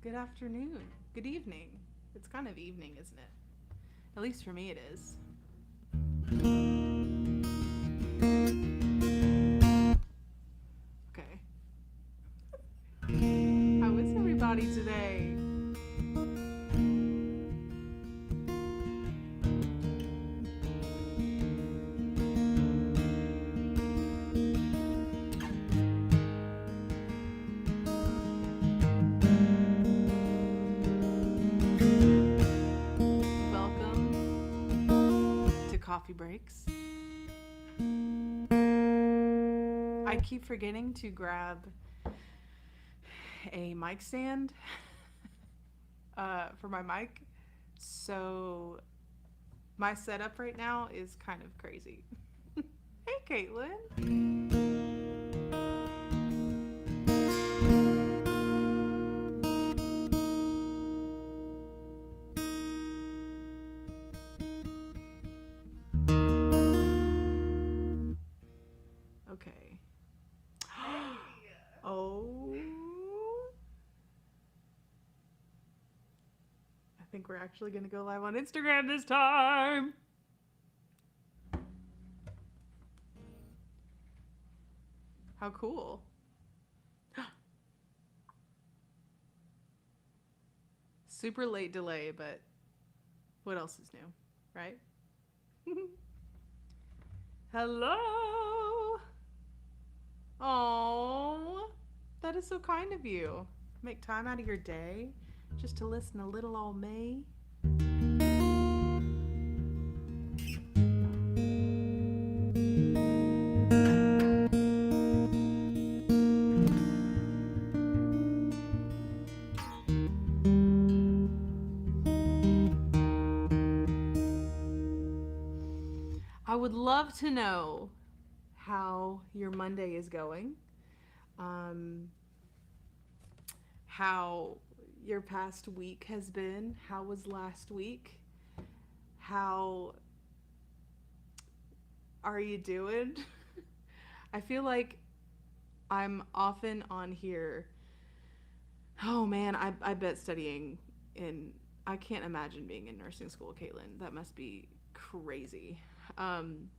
good afternoon, good evening. It's kind of evening, isn't it? At least for me it is. Okay. How is everybody today? Welcome to Coffee Breaks. I keep forgetting to grab a mic stand for my mic, so my setup right now is kind of crazy. Hey, Caitlin. Okay. Oh. I think we're actually going to go live on Instagram this time. How cool. Super late delay, but what else is new, right? Hello. Oh, that is so kind of you. Make time out of your day just to listen to little old me. I would love to know how your Monday is going, how your past week has been, how was last week, how are you doing? I feel like I'm often on here. Oh man, I bet studying in, I can't imagine being in nursing school, Caitlin. That must be crazy. Um,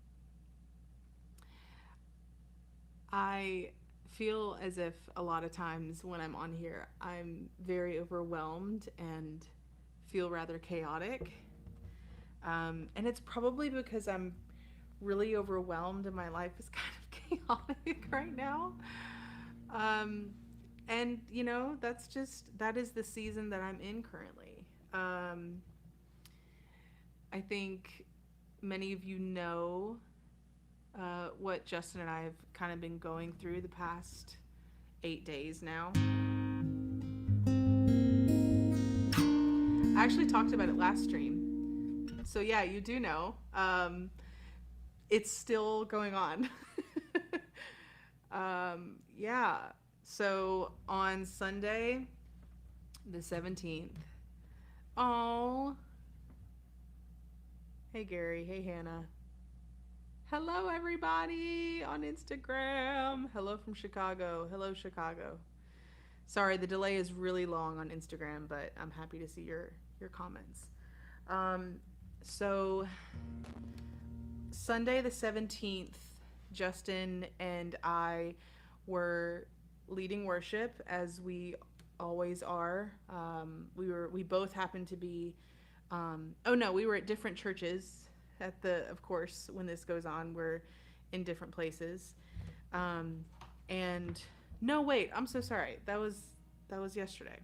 I feel as if a lot of times when I'm on here, I'm very overwhelmed and feel rather chaotic. And it's probably because I'm really overwhelmed and my life is kind of chaotic right now. Um, and, you know, that is the season that I'm in currently. Um, I think many of you know what Justin and I have kind of been going through the past 8 days now. I actually talked about it last stream. So, yeah, you do know. It's still going on. Yeah. So, on Sunday, the 17th. Oh. Hey, Gary. Hey, Hannah. Hello, everybody on Instagram. Hello from Chicago. Hello, Chicago. Sorry, the delay is really long on Instagram, but I'm happy to see your comments. So Sunday the 17th, Justin and I were leading worship as we always are. We both happened to be. Oh no, we were at different churches. Of course, when this goes on, we're in different places. And no, wait, I'm so sorry. That was yesterday.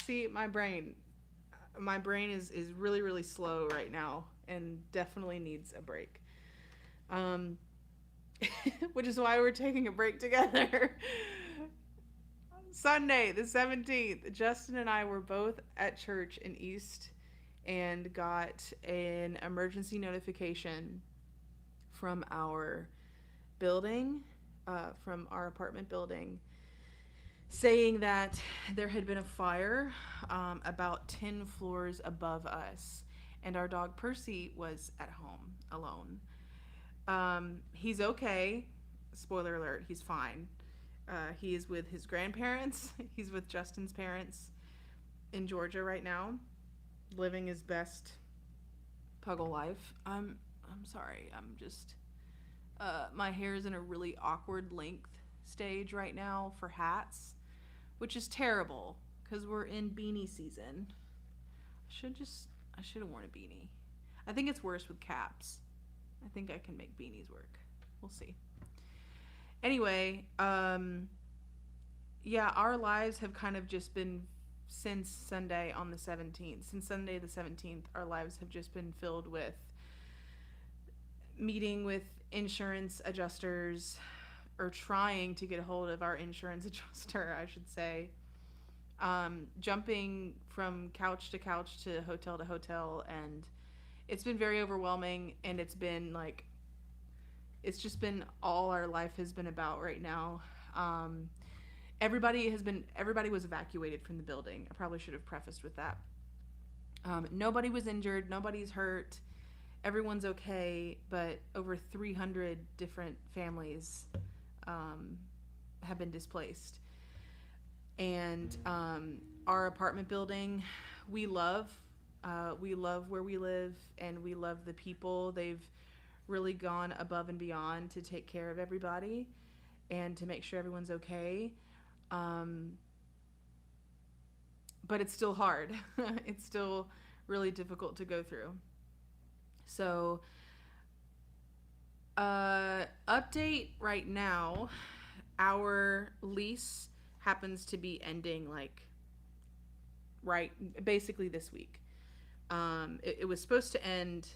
See, my brain is really, really slow right now and definitely needs a break. Um, which is why we're taking a break together. Sunday, the 17th, Justin and I were both at church in East and got an emergency notification from our building, from our apartment building, saying that there had been a fire about 10 floors above us, and our dog Percy was at home alone. He's okay. Spoiler alert, he's fine. He is with his grandparents. He's with Justin's parents. in Georgia right now, living his best puggle life. I'm sorry. I'm just my hair is in a really awkward length stage right now for hats, which is terrible because we're in beanie season. I should have worn a beanie. I think it's worse with caps. I think I can make beanies work. We'll see. Anyway, yeah, our lives have kind of just been since Sunday on the 17th. Since Sunday the 17th, our lives have just been filled with meeting with insurance adjusters, or trying to get a hold of our insurance adjuster, I should say. Jumping from couch to hotel, and it's been very overwhelming, and it's been like, it's just been all our life has been about right now. Everybody was evacuated from the building. I probably should have prefaced with that. Nobody was injured, nobody's hurt, everyone's okay, but over 300 different families have been displaced. And our apartment building, we love where we live, and we love the people. They've really gone above and beyond to take care of everybody and to make sure everyone's okay. But it's still hard. It's still really difficult to go through. So, update right now, our lease happens to be ending basically this week. It was supposed to end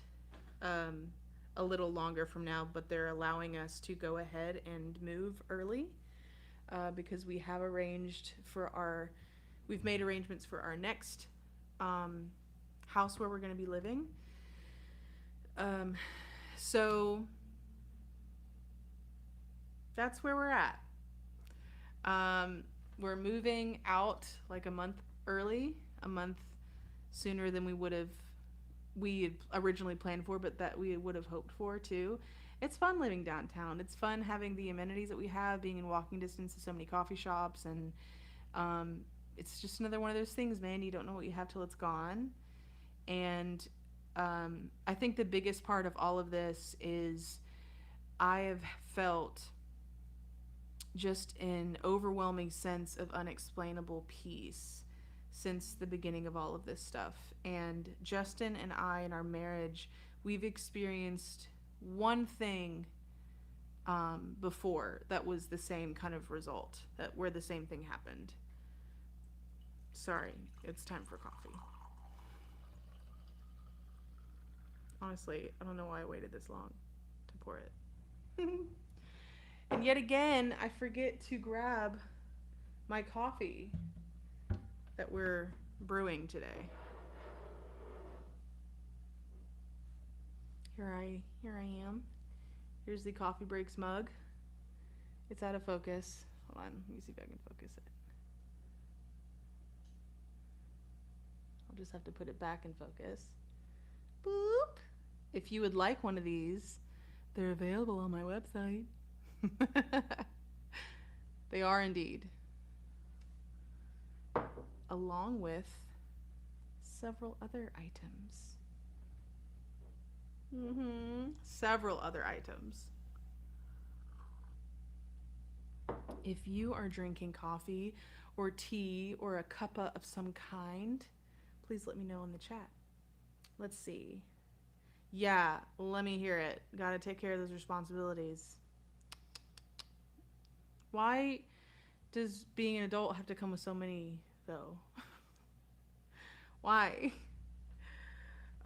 a little longer from now, but they're allowing us to go ahead and move early because we've made arrangements for our next house where we're going to be living. So that's where we're at. We're moving out like a month early, a month sooner than we had originally planned for, but that we would have hoped for too. It's fun living downtown. It's fun having the amenities that we have, being in walking distance to so many coffee shops, and it's just another one of those things, man. You don't know what you have till it's gone. And I think the biggest part of all of this is I have felt just an overwhelming sense of unexplainable peace since the beginning of all of this stuff. And Justin and I, in our marriage, we've experienced one thing before that was the same kind of result, where the same thing happened. Sorry, it's time for coffee. Honestly, I don't know why I waited this long to pour it. And yet again, I forget to grab my coffee that we're brewing today. Here I am. Here's the CoffeeBreaks mug. It's out of focus. Hold on, let me see if I can focus it. I'll just have to put it back in focus. Boop. If you would like one of these, they're available on my website. They are indeed. Along with several other items. Several other items. If you are drinking coffee or tea or a cuppa of some kind, please let me know in the chat. Let's see. Yeah, let me hear it. Gotta take care of those responsibilities. Why does being an adult have to come with so many, though? Why?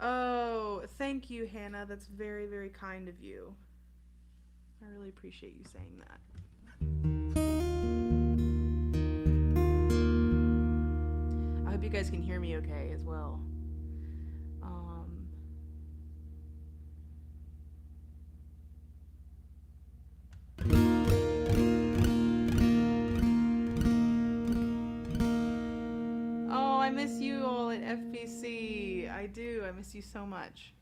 Oh, thank you, Hannah. That's very, very kind of you. I really appreciate you saying that. I hope you guys can hear me okay as well. Oh, I miss you all at FBC. I do. I miss you so much.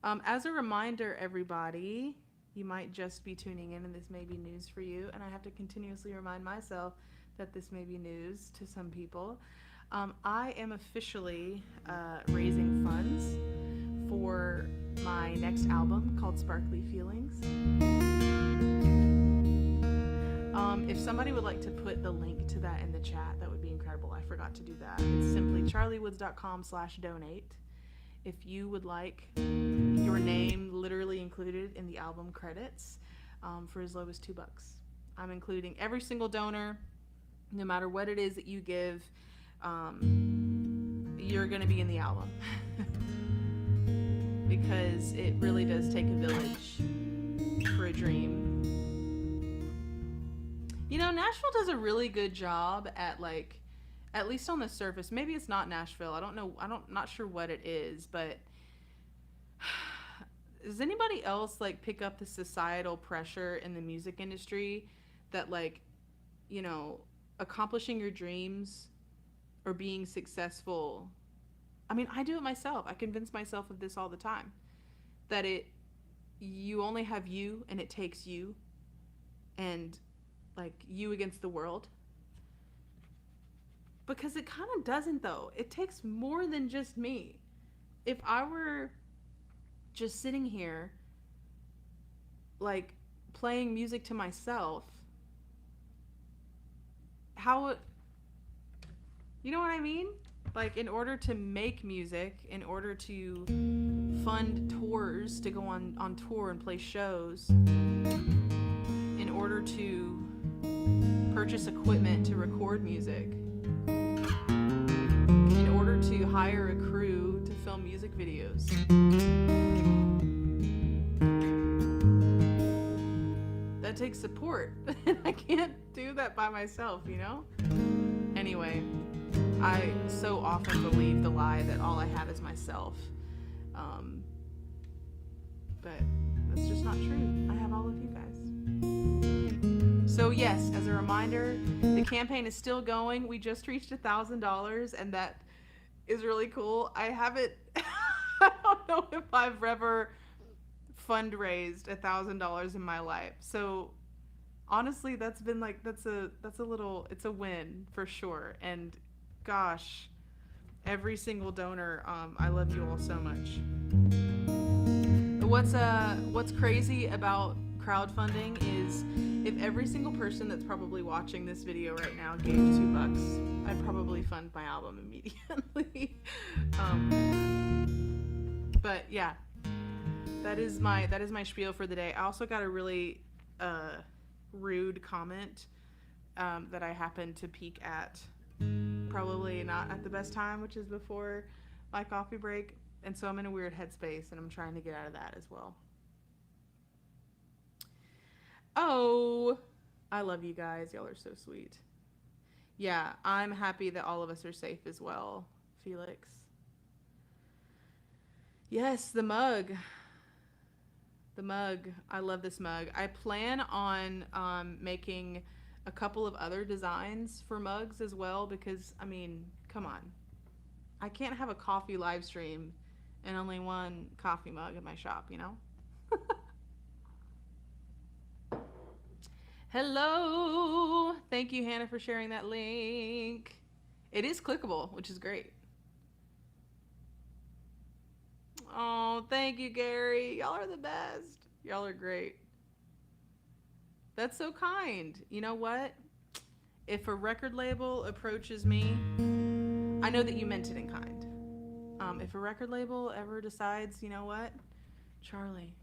As a reminder, everybody, You might just be tuning in and this may be news for you, and I have to continuously remind myself that this may be news to some people. I am officially raising funds for my next album called Sparkly Feelings. If somebody would like to put the link to that in the chat, that would be incredible. I forgot to do that. It's simply charleywoods.com/donate. If you would like your name literally included in the album credits for as low as $2. I'm including every single donor, no matter what it is that you give, you're going to be in the album. Because it really does take a village for a dream. You know, Nashville does a really good job at, like, at least on the surface. Maybe it's not Nashville. I don't know. Not sure what it is, but does anybody else like pick up the societal pressure in the music industry that, like, you know, accomplishing your dreams or being successful? I mean, I do it myself. I convince myself of this all the time, that you only have you and it takes you, and like you against the world. Because it kind of doesn't, though. It takes more than just me. If I were just sitting here, like, playing music to myself, you know what I mean? Like, in order to make music, in order to fund tours, to go on tour and play shows, in order to purchase equipment to record music, in order to hire a crew to film music videos. That takes support. And I can't do that by myself, you know? Anyway, I so often believe the lie that all I have is myself. But that's just not true. I have all of you guys. So yes, as a reminder, the campaign is still going. We just reached $1,000, and that is really cool. I haven't, I don't know if I've ever fundraised $1,000 in my life. So honestly, that's been like, it's a win for sure. And gosh, every single donor, I love you all so much. What's crazy about crowdfunding is if every single person that's probably watching this video right now gave $2, I'd probably fund my album immediately. But yeah, that is my spiel for the day. I also got a really rude comment that I happened to peek at, probably not at the best time, which is before my coffee break, and so I'm in a weird headspace and I'm trying to get out of that as well. Oh, I love you guys. Y'all are so sweet. Yeah, I'm happy that all of us are safe as well, Felix. Yes, the mug. The mug. I love this mug. I plan on making a couple of other designs for mugs as well, because, I mean, come on. I can't have a coffee live stream and only one coffee mug in my shop, you know? Hello! Thank you, Hannah, for sharing that link. It is clickable, which is great. Oh, thank you, Gary. Y'all are the best. Y'all are great. That's so kind. You know what? If a record label approaches me, I know that you meant it in kind. If a record label ever decides, you know what, Charlie,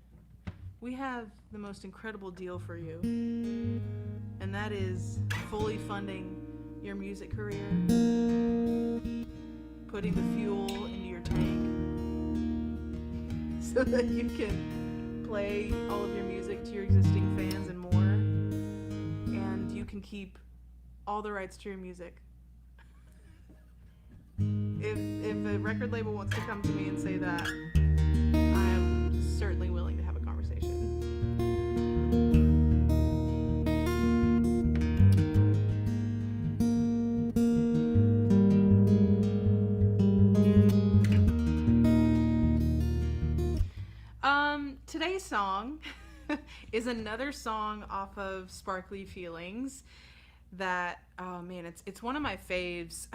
we have the most incredible deal for you, and that is fully funding your music career, putting the fuel into your tank so that you can play all of your music to your existing fans and more, and you can keep all the rights to your music. If a record label wants to come to me and say that, I am certainly willing to have a conversation. Today's song is another song off of Sparkly Feelings that, oh man, it's one of my faves.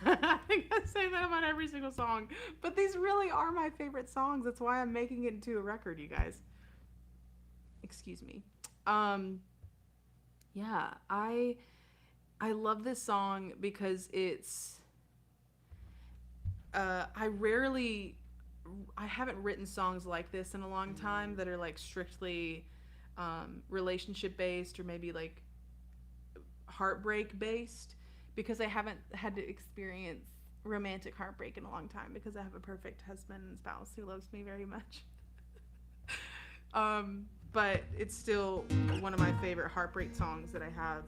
I think I say that about every single song, but these really are my favorite songs. That's why I'm making it into a record, you guys. Excuse me. Yeah, I love this song because it's I haven't written songs like this in a long time that are like strictly relationship based or maybe like heartbreak based, because I haven't had to experience romantic heartbreak in a long time because I have a perfect husband and spouse who loves me very much. But it's still one of my favorite heartbreak songs that I have.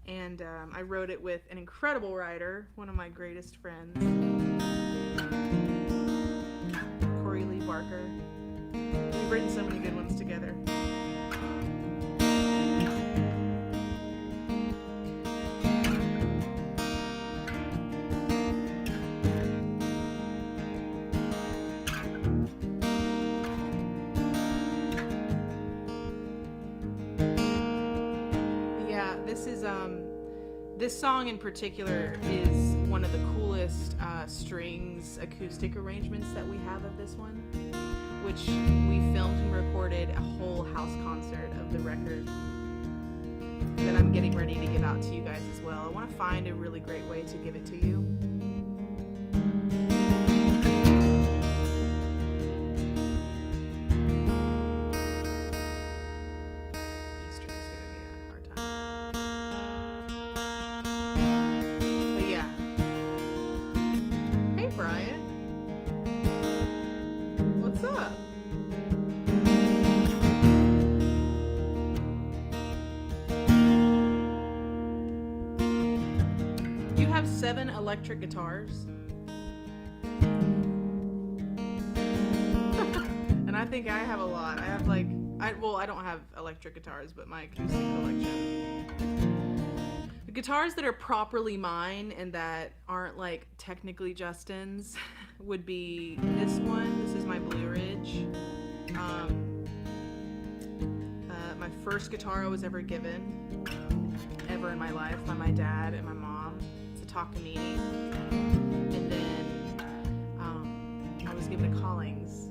And I wrote it with an incredible writer, one of my greatest friends, Corey Lee Barker. We've written so many good ones together. This song in particular is one of the coolest strings acoustic arrangements that we have of this one, which we filmed and recorded a whole house concert of the record that I'm getting ready to give out to you guys as well. I want to find a really great way to give it to you. You have 7 electric guitars. And I think I have a lot. I have like, I don't have electric guitars, but my acoustic collection. The guitars that are properly mine and that aren't like technically Justin's would be this one. This is my Blue Ridge. My first guitar I was ever given, ever in my life, by my dad and my mom. It's a Takamine. And then I was given a Collings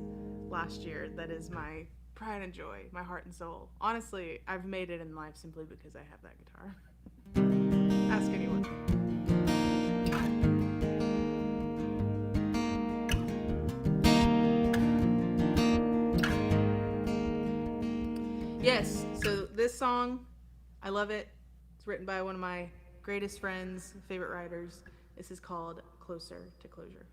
last year. That is my pride and joy, my heart and soul. Honestly, I've made it in life simply because I have that guitar. Ask anyone. Yes, so this song, I love it. It's written by one of my greatest friends, favorite writers. This is called Closer to Closure.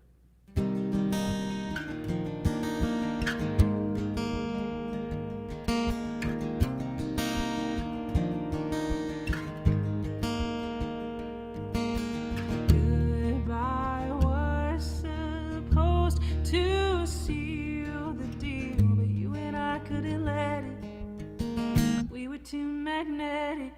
Goodbye was supposed to seal the deal, but you and I couldn't let it. We were too magnetic.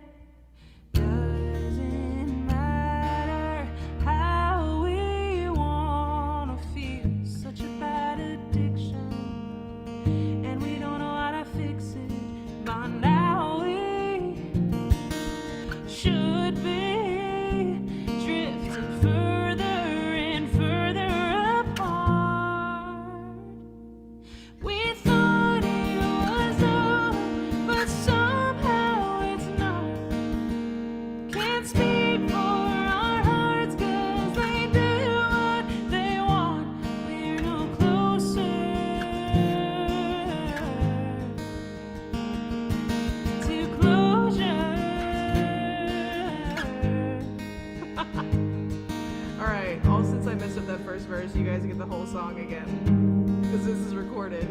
Doesn't matter how we wanna feel. Such a bad addiction, and we don't know how to fix it. By now we should be drifting further and further apart. We thought it was over, but somehow it's not. Can't speak for our hearts, 'cause they do what they want. We're no closer to closure. Alright, all since I messed up that first verse, you guys get the whole song again. Because this is recorded.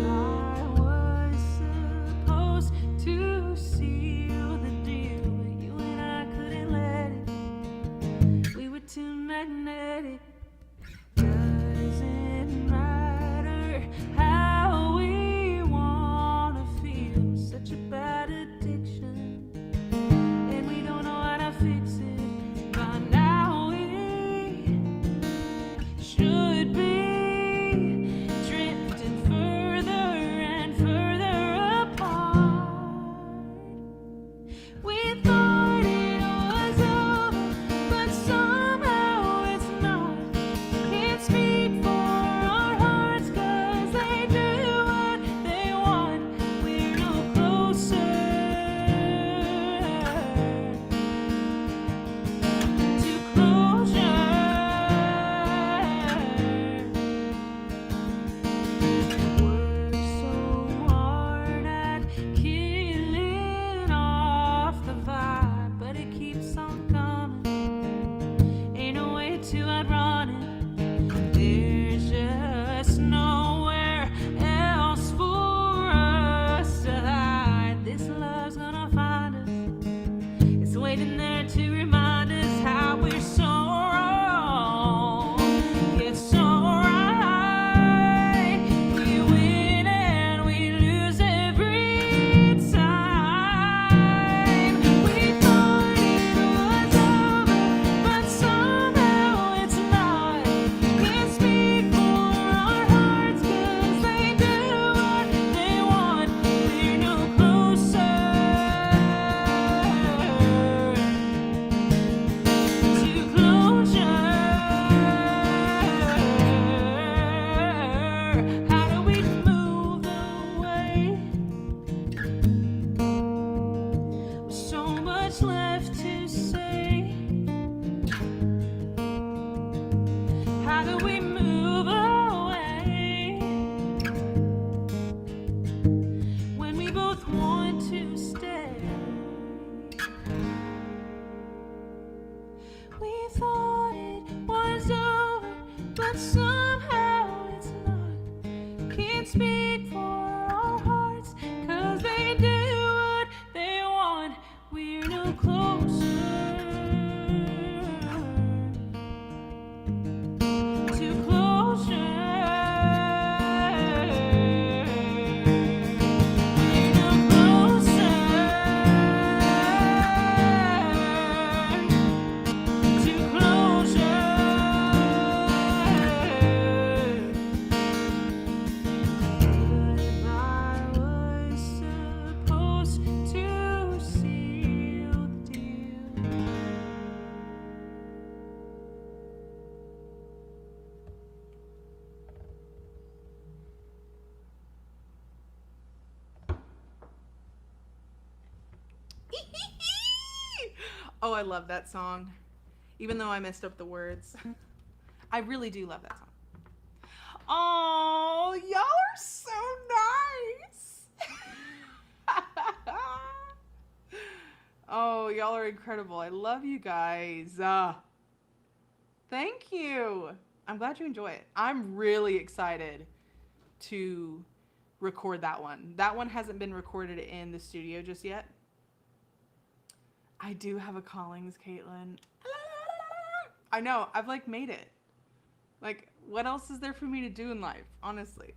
I was supposed to seal the deal, but you and I couldn't let it. We were too magnetic. Doesn't matter how we wanna feel. Such a bad addiction, and we don't know how to fix it. By now we should be Oh, I love that song. Even though I messed up the words. I really do love that song. Oh, y'all are so nice. Oh, y'all are incredible. I love you guys. Thank you. I'm glad you enjoy it. I'm really excited to record that one. That one hasn't been recorded in the studio just yet. I do have a callings, Caitlin. I know. I've like made it. Like, what else is there for me to do in life? Honestly.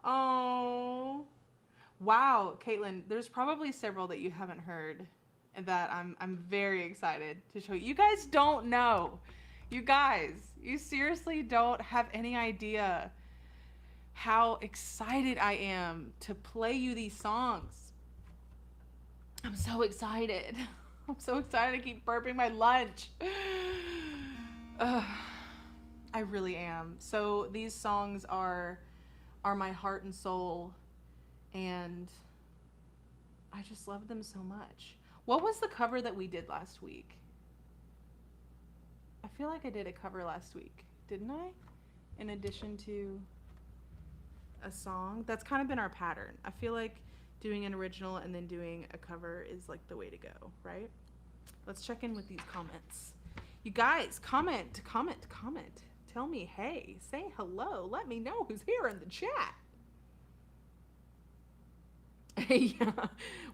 Oh. Wow, Caitlin, there's probably several that you haven't heard and that I'm very excited to show you. You guys don't know. You guys, you seriously don't have any idea how excited I am to play you these songs. I'm so excited. I'm so excited to keep burping my lunch. I really am. So these songs are my heart and soul, and I just love them so much. What was the cover that we did last week? I feel like I did a cover last week, didn't I? In addition to a song. That's kind of been our pattern. I feel like doing an original and then doing a cover is like the way to go, right? Let's check in with these comments. You guys, comment. Tell me, hey, say hello. Let me know who's here in the chat. Yeah,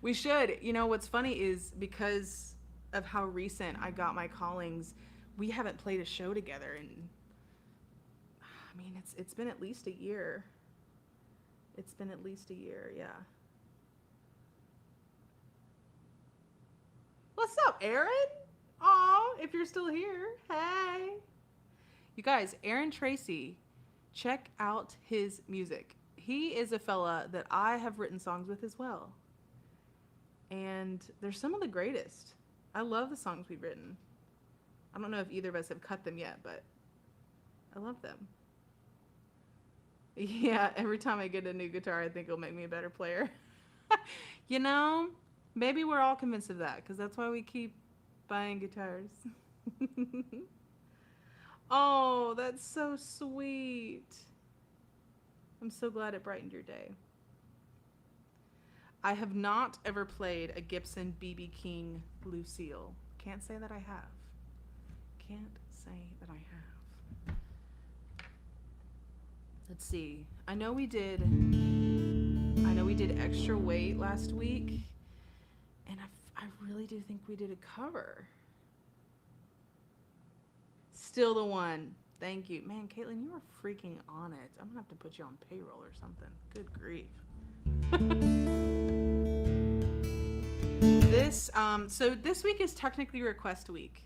we should. You know, what's funny is because of how recent I got my callings, we haven't played a show together, and I mean, it's been at least a year. It's been at least a year, yeah. What's up, Aaron? Aw, if you're still here, hey. You guys, Aaron Tracy, check out his music. He is a fella that I have written songs with as well. And they're some of the greatest. I love the songs we've written. I don't know if either of us have cut them yet, but I love them. Yeah, every time I get a new guitar, I think it'll make me a better player. You know, maybe we're all convinced of that, because that's why we keep buying guitars. Oh, that's so sweet. I'm so glad it brightened your day. I have not ever played a Gibson BB King Lucille. Can't say that I have. Can't say that I have. Let's see. I know we did Extra Weight last week, and I really do think we did a cover. Still the one. Thank you. Man, Caitlin, you are freaking on it. I'm gonna have to put you on payroll or something. Good grief. So this week is technically request week.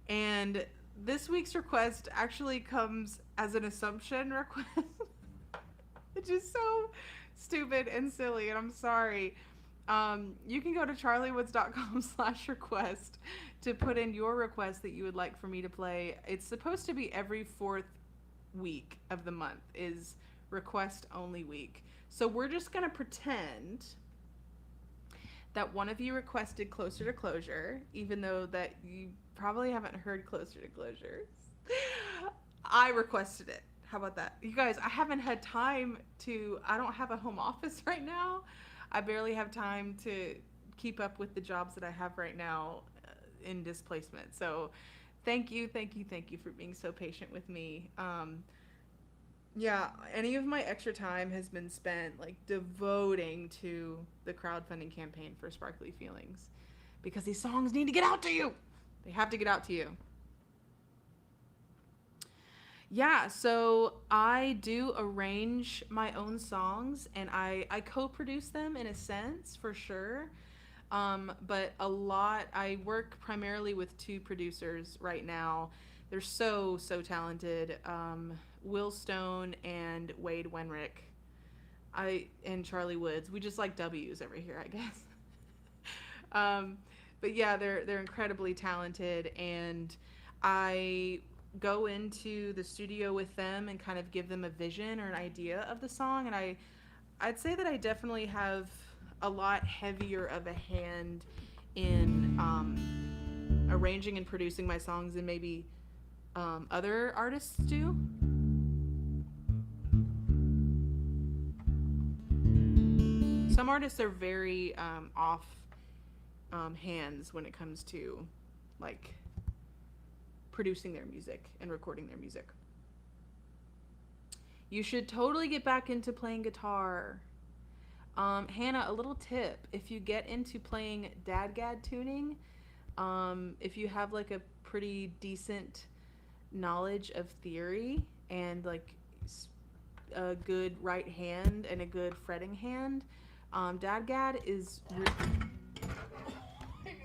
And this week's request actually comes as an assumption request. It's just so stupid and silly, and I'm sorry. You can go to charleywoods.com/request to put in your request that you would like for me to play. It's supposed to be every 4th week of the month is request only week. So we're just going to pretend that one of you requested Closer to Closure, even though that you probably haven't heard Closer to Closure. I requested it. How about that? You guys, I haven't had time I don't have a home office right now. I barely have time to keep up with the jobs that I have right now in displacement. So thank you for being so patient with me. Yeah, any of my extra time has been spent like devoting to the crowdfunding campaign for Sparkly Feelings, because these songs need to get out to you. They have to get out to you. Yeah, so I do arrange my own songs, and I co-produce them in a sense, for sure. But I work primarily with 2 producers right now. They're so talented. Will Stone and Wade Wenrick. And Charley Woods. We just like W's over here, I guess. But yeah, they're incredibly talented, and I go into the studio with them and kind of give them a vision or an idea of the song, and I'd say that I definitely have a lot heavier of a hand in arranging and producing my songs than maybe other artists do. Some artists are very off hands when it comes to like producing their music and recording their music. You should totally get back into playing guitar. Hannah, a little tip. If you get into playing dadgad tuning, if you have like a pretty decent knowledge of theory and like a good right hand and a good fretting hand, dadgad is... I knew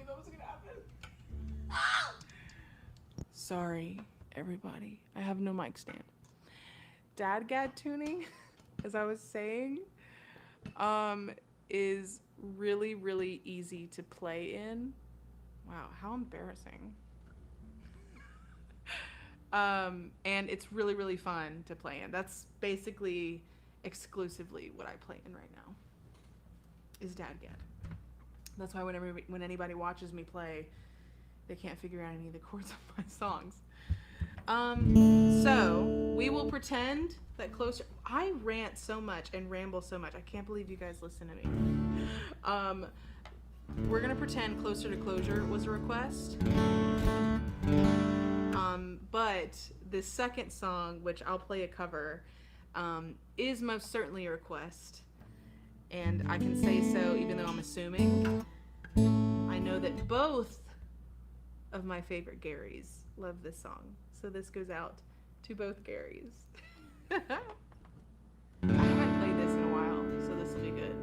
that was gonna happen. Sorry, everybody. I have no mic stand. Dadgad tuning, as I was saying, is really, really easy to play in. Wow, how embarrassing. And it's really, really fun to play in. That's basically exclusively what I play in right now, is dadgad. That's why when anybody watches me play, they can't figure out any of the chords of my songs. So we will pretend that Closer... I rant so much and ramble so much. I can't believe you guys listen to me. We're gonna pretend Closer to Closure was a request. But the second song, which I'll play a cover, is most certainly a request. And I can say so even though I'm assuming. I know that both of my favorite Garys love this song. So this goes out to both Garys. I haven't played this in a while, so this will be good.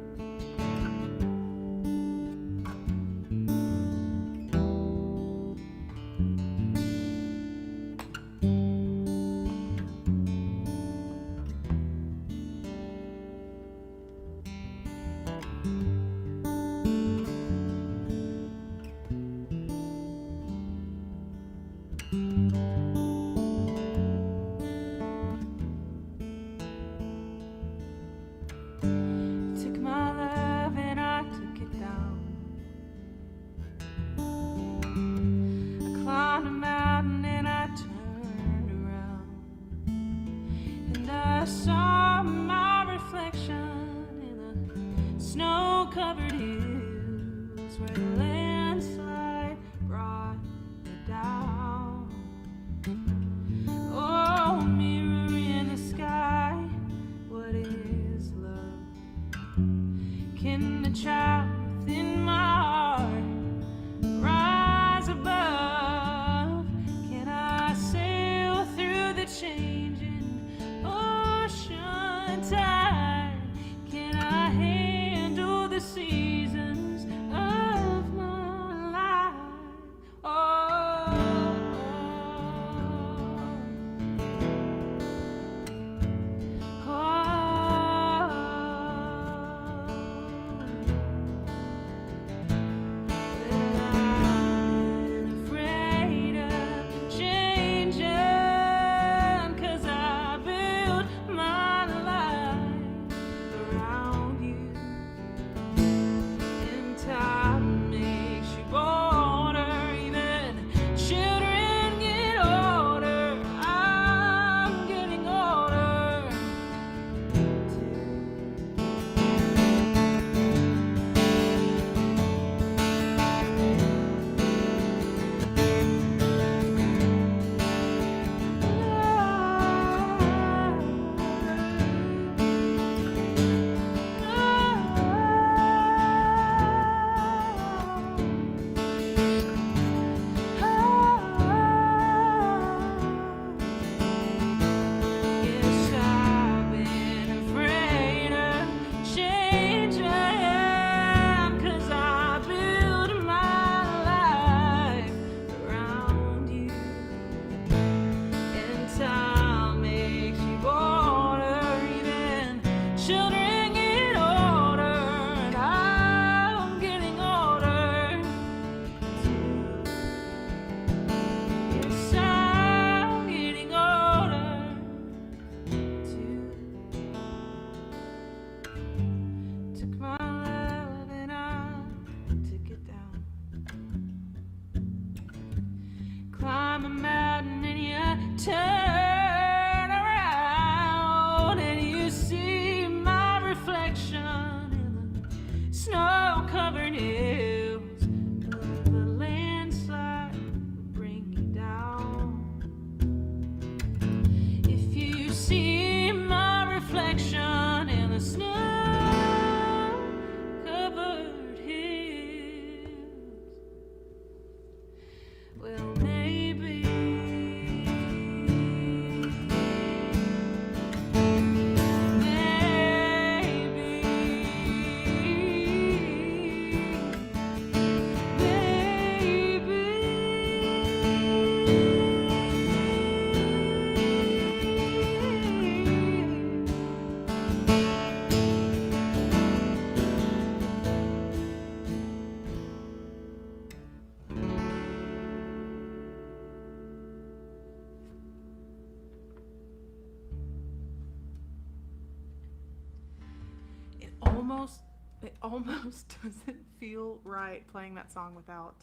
it almost doesn't feel right playing that song without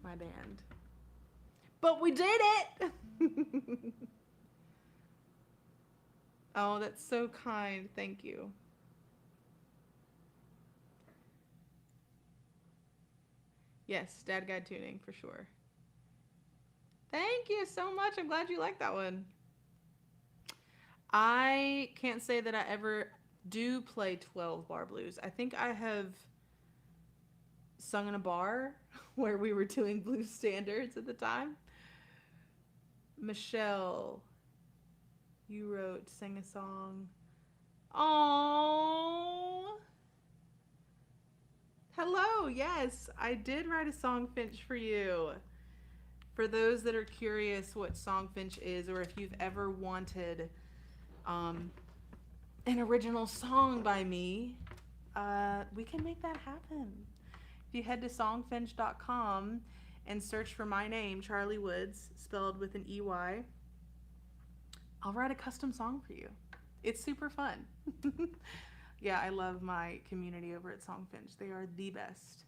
my band. But we did it! Oh, that's so kind. Thank you. Yes, Dad Guide Tuning for sure. Thank you so much. I'm glad you like that one. I can't say that I ever do play 12 bar blues. I think I have sung in a bar where we were doing blues standards at the time. Michelle, you wrote, sang a song. Oh. Hello, yes, I did write a songfinch for you. For those that are curious what songfinch is, or if you've ever wanted an original song by me, we can make that happen. If you head to songfinch.com and search for my name, Charley Woods, spelled with an EY, I'll write a custom song for you. It's super fun. Yeah, I love my community over at Songfinch. They are the best.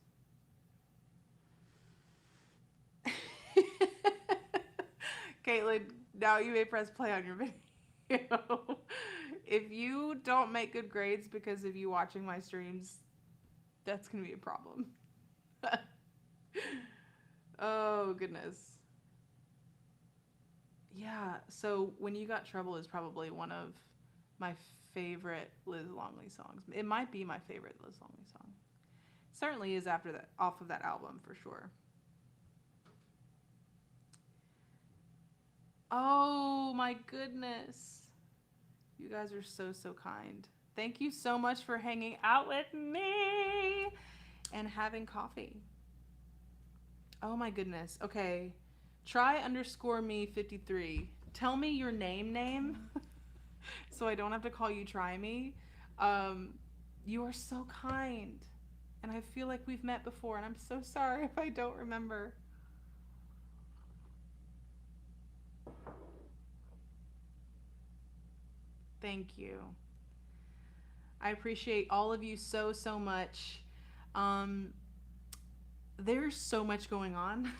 Caitlin, now you may press play on your video. If you don't make good grades because of you watching my streams, that's going to be a problem. Oh, goodness. Yeah, so When You Got Trouble is probably one of my favorite Liz Longley songs. It might be my favorite Liz Longley song. Certainly is after that, off of that album for sure. Oh my goodness. You guys are so kind. Thank you so much for hanging out with me and having coffee. Oh my goodness. Okay. Try _ me 53. Tell me your name. So I don't have to call you Try Me. You are so kind. And I feel like we've met before, and I'm so sorry if I don't remember. Thank you. I appreciate all of you so much. There's so much going on.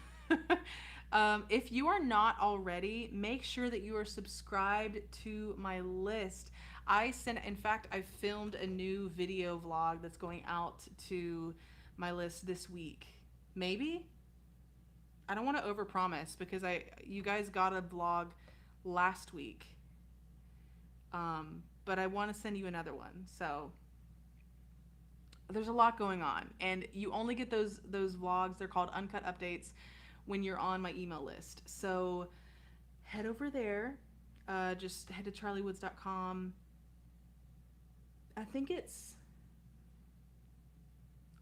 If you are not already, make sure that you are subscribed to my list. In fact, I filmed a new video vlog that's going out to my list this week. Maybe? I don't want to overpromise because you guys got a vlog last week. But I want to send you another one. So there's a lot going on, and you only get those vlogs. They're called uncut updates when you're on my email list. So head over there. Just head to charleywoods.com. I think it's,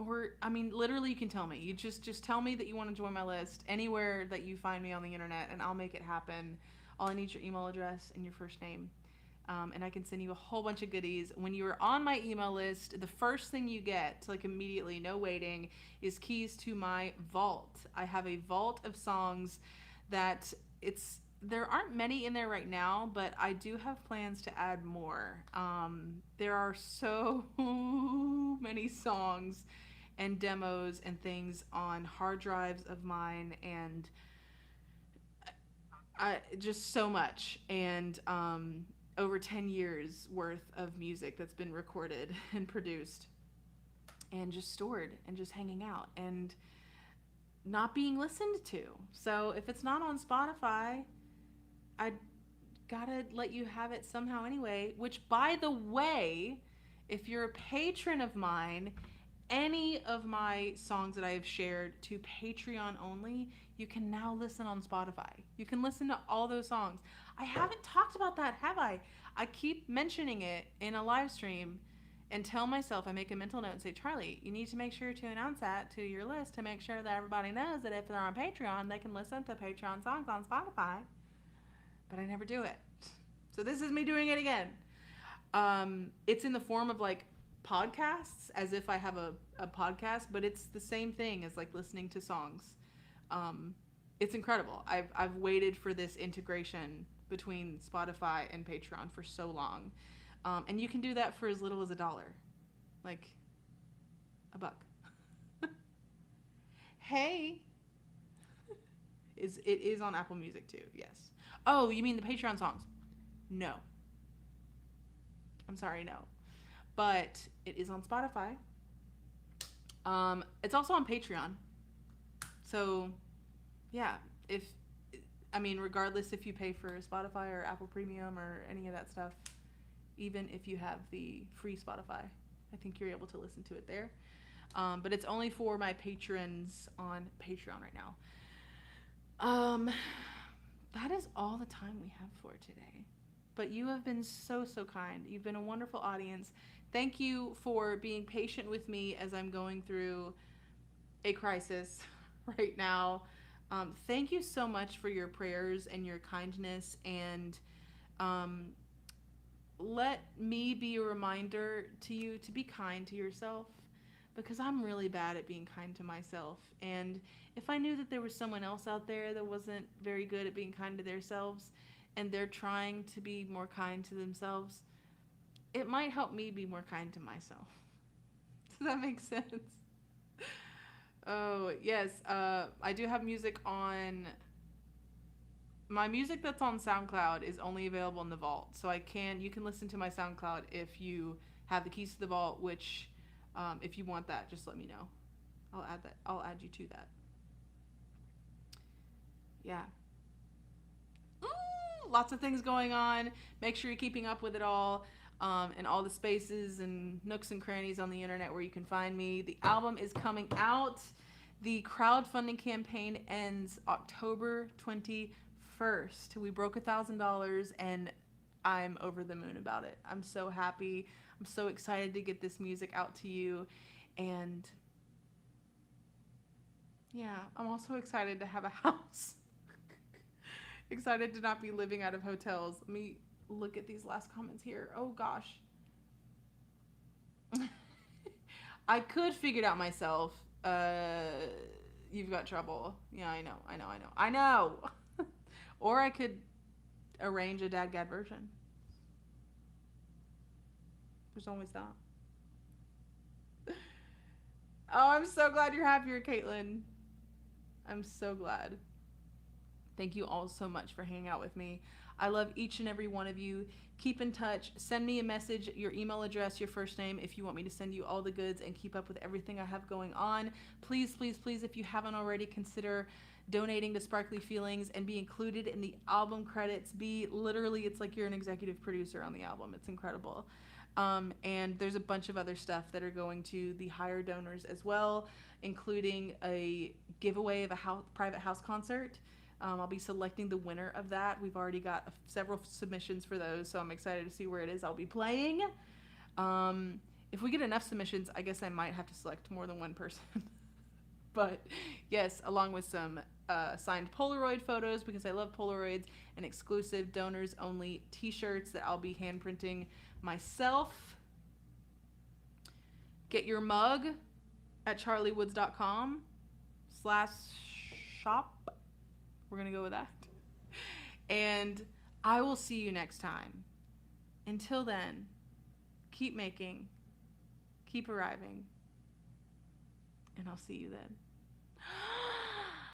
literally you can tell me. You just tell me that you want to join my list anywhere that you find me on the internet, and I'll make it happen. All I need is your email address and your first name. And I can send you a whole bunch of goodies. When you are on my email list, the first thing you get, like immediately, no waiting, is keys to my vault. I have a vault of songs that there aren't many in there right now, but I do have plans to add more. There are so many songs and demos and things on hard drives of mine, and just so much. And over 10 years worth of music that's been recorded and produced and just stored and just hanging out and not being listened to. So if it's not on Spotify, I gotta let you have it somehow anyway, which, by the way, if you're a patron of mine, any of my songs that I have shared to Patreon only, you can now listen on Spotify. You can listen to all those songs. I haven't talked about that, have I? I keep mentioning it in a live stream and tell myself, I make a mental note and say, Charley, you need to make sure to announce that to your list to make sure that everybody knows that if they're on Patreon, they can listen to Patreon songs on Spotify. But I never do it. So this is me doing it again. It's in the form of like podcasts, as if I have a podcast, but it's the same thing as like listening to songs. It's incredible. I've waited for this integration between Spotify and Patreon for so long. And you can do that for as little as $1. Like, a buck. Hey, it is on Apple Music too? Yes. Oh, you mean the Patreon songs? No. I'm sorry, no. But it is on Spotify. It's also on Patreon. So, yeah, if I mean, regardless if you pay for Spotify or Apple Premium or any of that stuff, even if you have the free Spotify, I think you're able to listen to it there. But it's only for my patrons on Patreon right now. That is all the time we have for today. But you have been so, so kind. You've been a wonderful audience. Thank you for being patient with me as I'm going through a crisis right now. Thank you so much for your prayers and your kindness, and let me be a reminder to you to be kind to yourself, because I'm really bad at being kind to myself. And if I knew that there was someone else out there that wasn't very good at being kind to themselves and they're trying to be more kind to themselves, it might help me be more kind to myself. Does that make sense? Oh, yes. I do have music on. My music that's on SoundCloud is only available in the vault. So you can listen to my SoundCloud if you have the keys to the vault, which, if you want that, just let me know. I'll add you to that. Yeah. Lots of things going on. Make sure you're keeping up with it all. And all the spaces and nooks and crannies on the internet where you can find me. The album is coming out. The crowdfunding campaign ends October 21st. We broke $1,000 and I'm over the moon about it. I'm so happy. I'm so excited to get this music out to you. And yeah, I'm also excited to have a house. Excited to not be living out of hotels. Let me look at these last comments here. Oh gosh. I could figure it out myself. You've got trouble. Yeah, I know. Or I could arrange a dadgad version. There's always that. Oh, I'm so glad you're happier, Caitlin. I'm so glad. Thank you all so much for hanging out with me. I love each and every one of you. Keep in touch. Send me a message, your email address, your first name, if you want me to send you all the goods and keep up with everything I have going on. Please, please, please, if you haven't already, consider donating to Sparkly Feelings and be included in the album credits. It's like you're an executive producer on the album. It's incredible. And there's a bunch of other stuff that are going to the higher donors as well, including a giveaway of a private house concert. I'll be selecting the winner of that. We've already got several submissions for those, so I'm excited to see where it is I'll be playing. If we get enough submissions, I guess I might have to select more than one person. But yes, along with some signed Polaroid photos, because I love Polaroids, and exclusive donors only t-shirts that I'll be hand printing myself. Get your mug at charleywoods.com/shop. We're going to go with that. And I will see you next time. Until then, keep making, keep arriving, and I'll see you then.